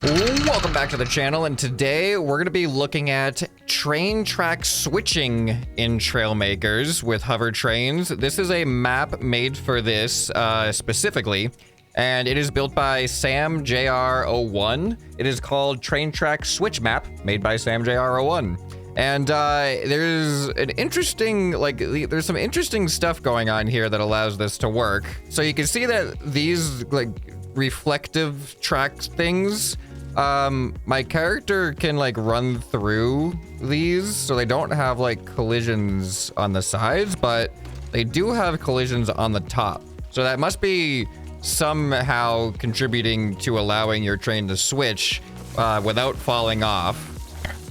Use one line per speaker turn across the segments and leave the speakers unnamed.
Welcome back to the channel, and today we're going to be looking at train track switching in Trailmakers with hover trains. This is a map made for this specifically, and it is built by Sam JR01. It is called Train Track Switch Map, made by Sam JR01. And there's an interesting, there's some interesting stuff going on here that allows this to work. So you can see that these reflective track things, my character can run through these, so they don't have collisions on the sides, but they do have collisions on the top. So that must be somehow contributing to allowing your train to switch without falling off.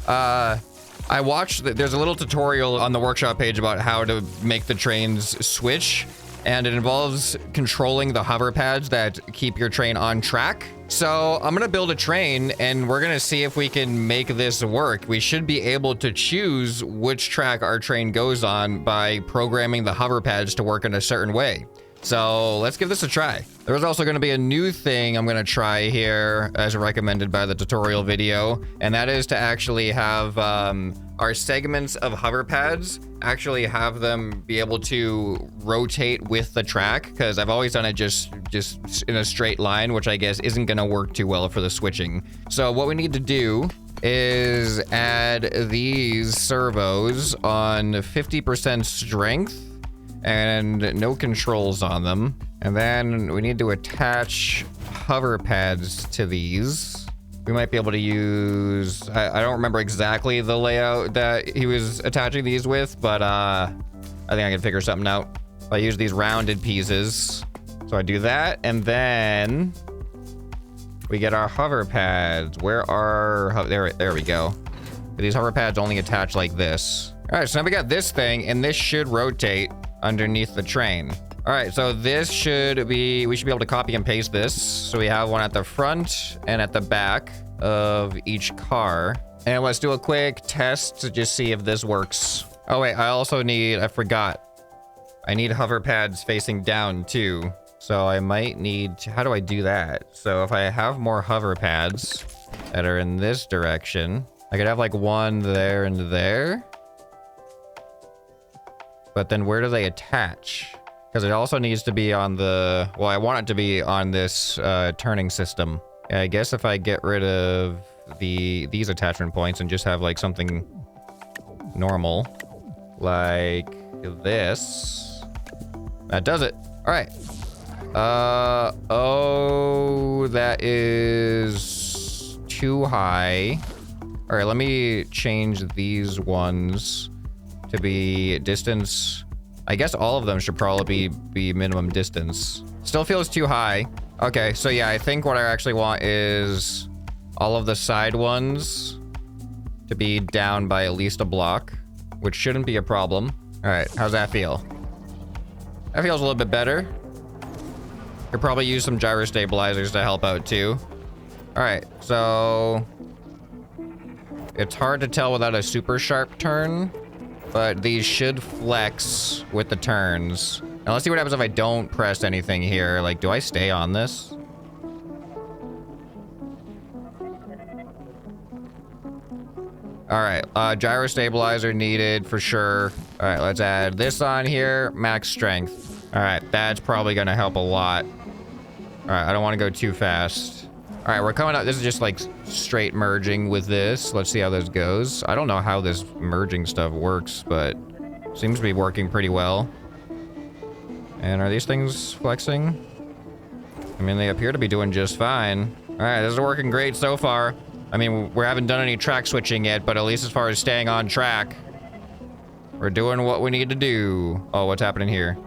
I watched, there's a little tutorial on the workshop page about how to make the trains switch, and it involves controlling the hover pads that keep your train on track. So I'm gonna build a train and we're gonna see if we can make this work. We should be able to choose which track our train goes on by programming the hover pads to work in a certain way. So let's give this a try. There's also going to be a new thing I'm going to try here as recommended by the tutorial video, and that is to actually have our segments of hover pads actually have them be able to rotate with the track, because I've always done it just in a straight line, which I guess isn't going to work too well for the switching. So what we need to do is add these servos on 50% strength and no controls on them. And then we need to attach hover pads to these. We might be able to use, I don't remember exactly the layout that he was attaching these with, but I think I can figure something out. I use these rounded pieces. So I do that, and then we get our hover pads. Where are, there we go. These hover pads only attach like this. All right, so now we got this thing, and this should rotate underneath the train. All right, so this should be, we should be able to copy and paste this. So we have one at the front and at the back of each car. And let's do a quick test to just see if this works. Oh wait, I also need, I forgot. I need hover pads facing down too. So I might need to, how do I do that? So if I have more hover pads that are in this direction, I could have one there and there. But then where do they attach? Because it also needs to be on the, well, I want it to be on this turning system. I guess if I get rid of these attachment points and just have something normal, like this, that does it. All right. Oh, that is too high. All right, let me change these ones to be distance. I guess all of them should probably be minimum distance. Still feels too high. Okay, so yeah, I think what I actually want is all of the side ones to be down by at least a block, which shouldn't be a problem. All right, how's that feel? That feels a little bit better. Could probably use some gyro stabilizers to help out too. All right, so it's hard to tell without a super sharp turn, but these should flex with the turns. Now let's see what happens if I don't press anything here. Do I stay on this? All right, gyro stabilizer needed for sure. All right, let's add this on here, max strength. All right, that's probably gonna help a lot. All right, I don't wanna go too fast. All right, we're coming up. This is just straight merging with this. Let's see how this goes. I don't know how this merging stuff works, but seems to be working pretty well. And are these things flexing? I mean, they appear to be doing just fine. All right, this is working great so far. I mean, we haven't done any track switching yet, but at least as far as staying on track, we're doing what we need to do. Oh, what's happening here?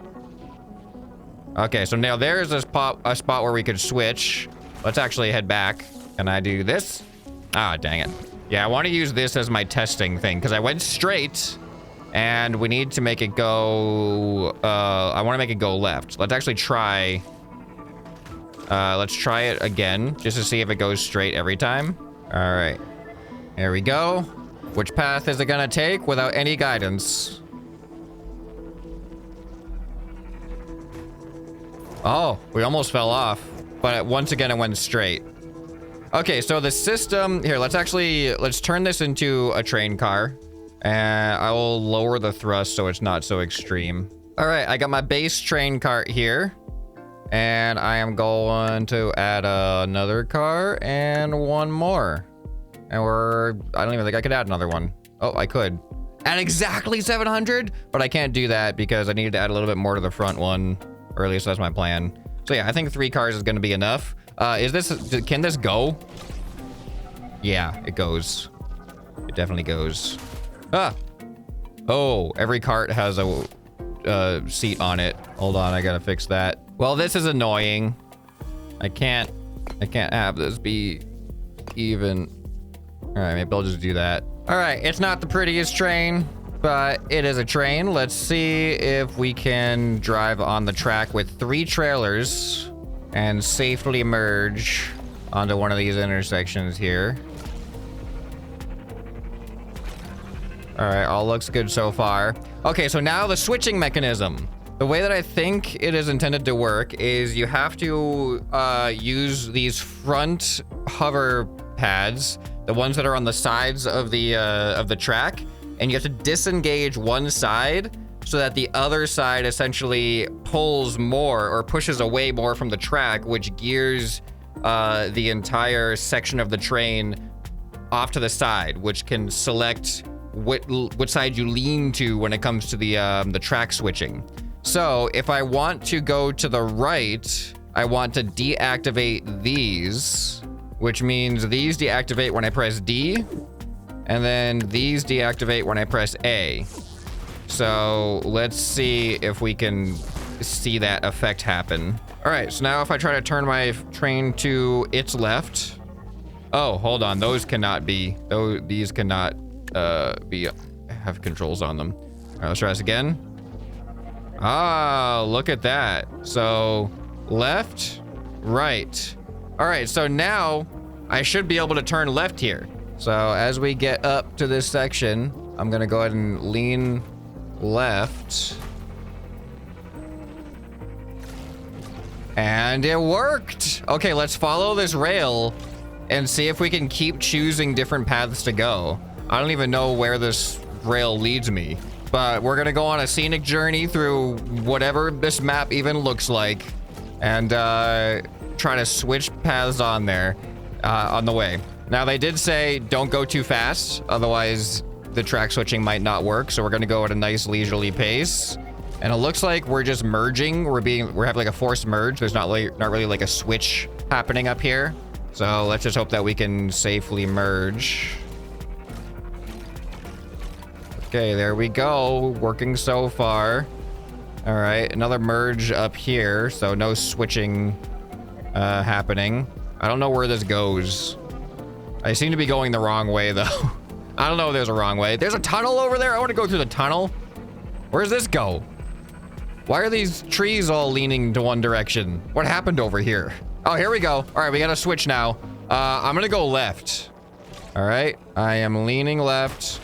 Okay, so now there's a spot where we could switch. Let's actually head back. Can I do this? Ah, dang it. Yeah, I want to use this as my testing thing because I went straight and we need to make it go, I want to make it go left. Let's actually try, let's try it again just to see if it goes straight every time. All right, here we go. Which path is it gonna take without any guidance? Oh, we almost fell off. But once again, it went straight. Okay, so the system here, let's turn this into a train car, and I will lower the thrust so it's not so extreme. All right, I got my base train cart here, and I am going to add another car and one more. And I don't even think I could add another one. Oh, I could. At exactly 700, but I can't do that because I needed to add a little bit more to the front one, or at least that's my plan. So yeah, I think 3 cars is gonna be enough. Can this go? Yeah, it goes. It definitely goes. Ah! Oh, every cart has a seat on it. Hold on, I gotta fix that. Well, this is annoying. I can't have this be even. All right, maybe I'll just do that. All right, it's not the prettiest train, but it is a train. Let's see if we can drive on the track with 3 trailers and safely merge onto one of these intersections here. All right, all looks good so far. Okay, so now the switching mechanism. The way that I think it is intended to work is you have to use these front hover pads, the ones that are on the sides of the track, and you have to disengage one side so that the other side essentially pulls more or pushes away more from the track, which gears the entire section of the train off to the side, which can select what side you lean to when it comes to the track switching. So if I want to go to the right, I want to deactivate these, which means these deactivate when I press D, and then these deactivate when I press A. So let's see if we can see that effect happen. All right, so now if I try to turn my train to its left. Oh, hold on, these cannot have controls on them. All right, let's try this again. Ah, look at that. So left, right. All right, so now I should be able to turn left here. So as we get up to this section, I'm gonna go ahead and lean left. And it worked. Okay, let's follow this rail and see if we can keep choosing different paths to go. I don't even know where this rail leads me, but we're gonna go on a scenic journey through whatever this map even looks like, and try to switch paths on there on the way. Now they did say don't go too fast, otherwise the track switching might not work. So we're gonna go at a nice leisurely pace, and it looks like we're just merging. We're having like a forced merge. There's not really like a switch happening up here. So let's just hope that we can safely merge. Okay, there we go. Working so far. All right, another merge up here. So no switching happening. I don't know where this goes. I seem to be going the wrong way though. I don't know if there's a wrong way. There's a tunnel over there. I want to go through the tunnel. Where's this go? Why are these trees all leaning to one direction? What happened over here? Oh, here we go. All right, we got to switch now. I'm going to go left. All right, I am leaning left.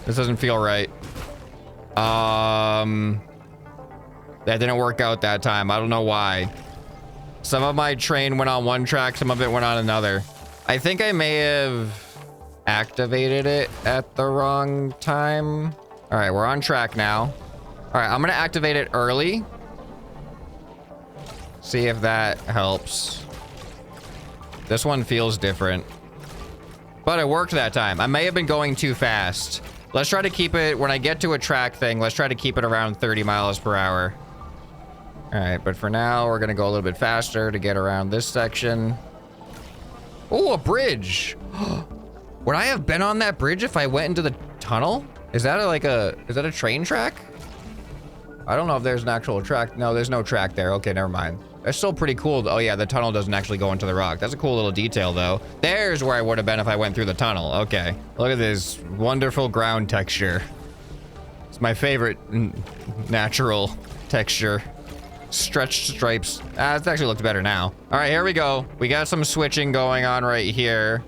This doesn't feel right. That didn't work out that time. I don't know why. Some of my train went on one track, some of it went on another. I think I may have activated it at the wrong time. All right, we're on track now. All right, I'm gonna activate it early. See if that helps. This one feels different, but it worked that time. I may have been going too fast. Let's try to keep it, when I get to a track thing, let's try to keep it around 30 miles per hour. All right, but for now, we're gonna go a little bit faster to get around this section. Oh, a bridge. Would I have been on that bridge if I went into the tunnel? Is that a train track? I don't know if there's an actual track. No, there's no track there. Okay, never mind. That's still pretty cool. Oh yeah, the tunnel doesn't actually go into the rock. That's a cool little detail though. There's where I would have been if I went through the tunnel. Okay, look at this wonderful ground texture. It's my favorite natural texture. Stretched stripes. It actually looks better now. All right, here we go. We got some switching going on right here.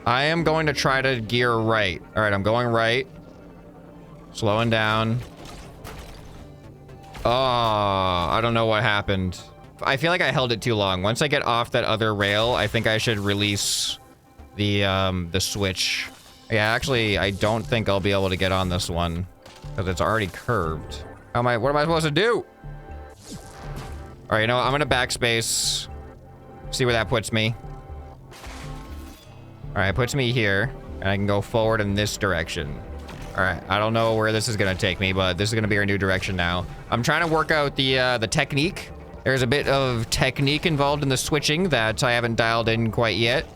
I am going to try to gear right. All right, I'm going right. Slowing down. Oh, I don't know what happened. I feel like I held it too long. Once I get off that other rail, I think I should release the switch. Yeah, actually, I don't think I'll be able to get on this one because it's already curved. What am I supposed to do? All right, you know what? I'm gonna backspace. See where that puts me. All right, it puts me here, and I can go forward in this direction. All right, I don't know where this is gonna take me, but this is gonna be our new direction now. I'm trying to work out the technique. There's a bit of technique involved in the switching that I haven't dialed in quite yet.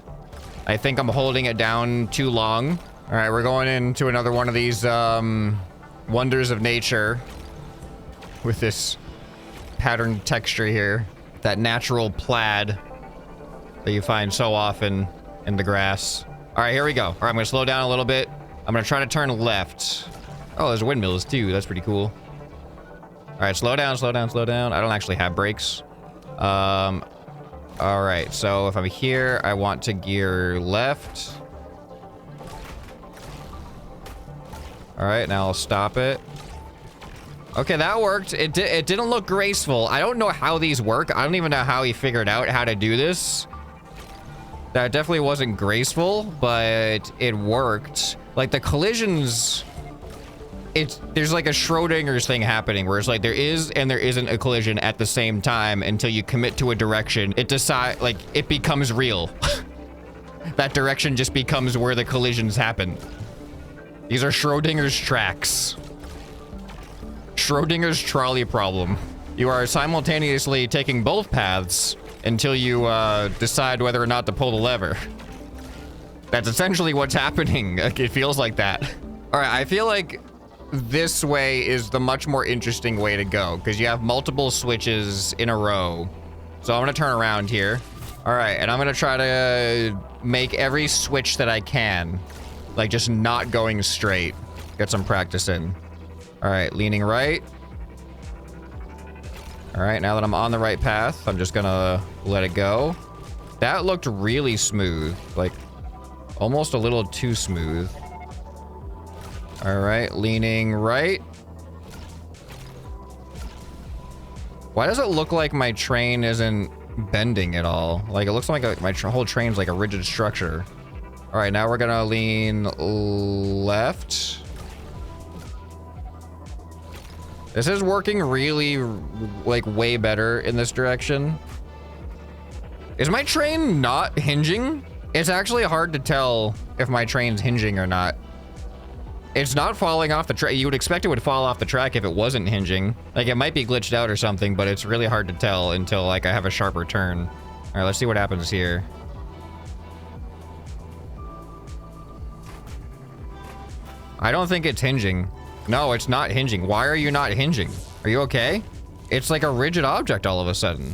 I think I'm holding it down too long. All right, we're going into another one of these wonders of nature with this patterned texture here. That natural plaid that you find so often in the grass. All right, here we go. All right, I'm gonna slow down a little bit. I'm gonna try to turn left. Oh, there's windmills too. That's pretty cool. All right, slow down, slow down, slow down. I don't actually have brakes. All right, so if I'm here, I want to gear left. All right, now I'll stop it. Okay, that worked. It didn't look graceful. I don't know how these work. I don't even know how he figured out how to do this. That definitely wasn't graceful, but it worked. Like the collisions, there's like a Schrodinger's thing happening where it's like there is and there isn't a collision at the same time until you commit to a direction. It becomes real. That direction just becomes where the collisions happen. These are Schrodinger's tracks. Schrodinger's trolley problem. You are simultaneously taking both paths until you decide whether or not to pull the lever. That's essentially what's happening. It feels like that. All right, I feel like this way is the much more interesting way to go because you have multiple switches in a row. So I'm gonna turn around here. All right, and I'm gonna try to make every switch that I can, like just not going straight. Get some practice in. All right, leaning right. All right, now that I'm on the right path, I'm just gonna let it go. That looked really smooth, like almost a little too smooth. All right, leaning right. Why does it look like my train isn't bending at all? Like it looks like my whole train's like a rigid structure. All right, now we're gonna lean left. This is working really, like, way better in this direction. Is my train not hinging? It's actually hard to tell if my train's hinging or not. It's not falling off the track. You would expect it would fall off the track if it wasn't hinging. Like, it might be glitched out or something, but it's really hard to tell until, like, I have a sharper turn. All right, let's see what happens here. I don't think it's hinging. No, it's not hinging. Why are you not hinging? Are you okay? It's like a rigid object all of a sudden.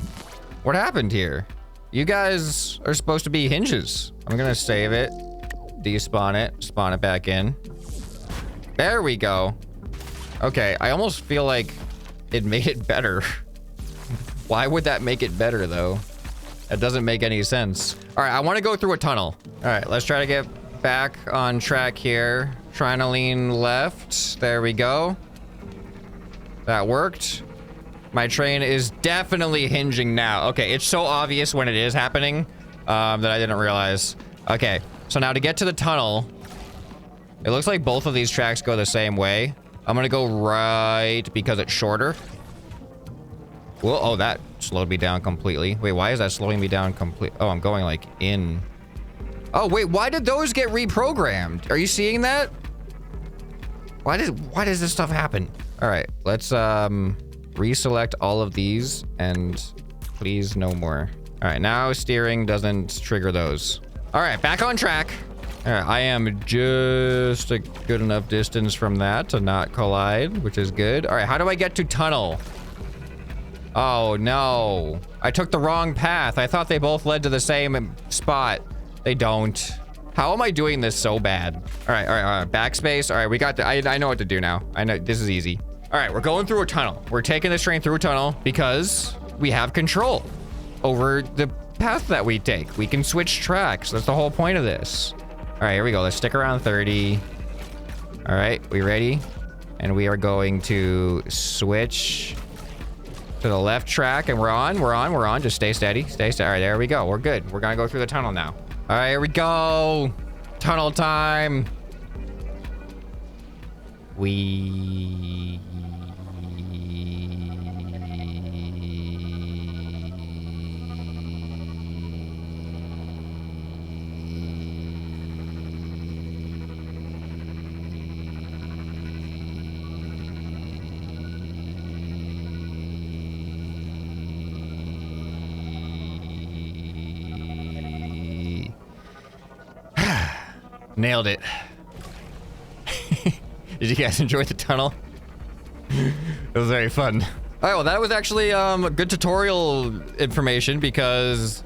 What happened here? You guys are supposed to be hinges. I'm gonna save it, despawn it, spawn it back in. There we go. Okay, I almost feel like it made it better. Why would that make it better though? That doesn't make any sense. All right, I want to go through a tunnel. All right, let's try to get back on track here. Trying to lean left. There we go. That worked. My train is definitely hinging now. Okay, it's so obvious when it is happening that I didn't realize. Okay, so now to get to the tunnel, it looks like both of these tracks go the same way. I'm gonna go right because it's shorter. Well, oh, that slowed me down completely. Wait, why is that slowing me down complete? Oh, I'm going like in. Oh, wait, why did those get reprogrammed? Are you seeing that? Why does this stuff happen? All right, let's reselect all of these and please no more. All right, now steering doesn't trigger those. All right, back on track. All right, I am just a good enough distance from that to not collide, which is good. All right, how do I get to tunnel? Oh no, I took the wrong path. I thought they both led to the same spot. They don't. How am I doing this so bad? All right, backspace. All right, we got the, I know what to do now. I know, this is easy. All right, we're going through a tunnel. We're taking this train through a tunnel because we have control over the path that we take. We can switch tracks. That's the whole point of this. All right, here we go. Let's stick around 30. All right, we ready? And we are going to switch To the left track, and we're on. Just stay steady. Stay steady. All right, there we go. We're good. We're gonna go through the tunnel now. All right, here we go. Tunnel time. We... Nailed it. Did you guys enjoy the tunnel? It was very fun. All right, well, that was actually good tutorial information because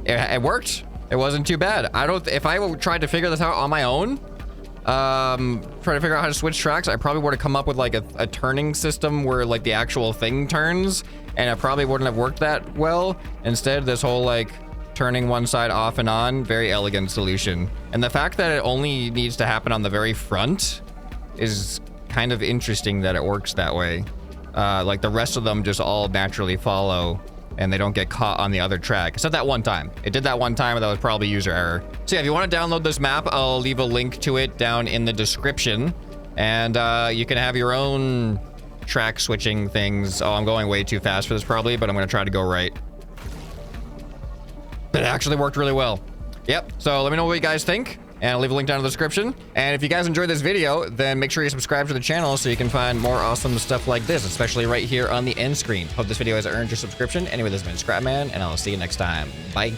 it worked. It wasn't too bad. If I tried to figure this out on my own, trying to figure out how to switch tracks, I probably would have come up with like a turning system where like the actual thing turns, and it probably wouldn't have worked that well. Instead, this whole like turning one side off and on, very elegant solution. And the fact that it only needs to happen on the very front is kind of interesting that it works that way. Like the rest of them just all naturally follow and they don't get caught on the other track. Except that one time. It did that one time, and that was probably user error. So yeah, if you want to download this map, I'll leave a link to it down in the description. And you can have your own track switching things. Oh, I'm going way too fast for this probably, but I'm gonna try to go right. It actually worked really well. Yep, so let me know what you guys think, and I'll leave a link down in the description. And if you guys enjoyed this video, then make sure you subscribe to the channel so you can find more awesome stuff like this, especially right here on the end screen. Hope this video has earned your subscription. Anyway, this has been ScrapMan, and I'll see you next time. Bye.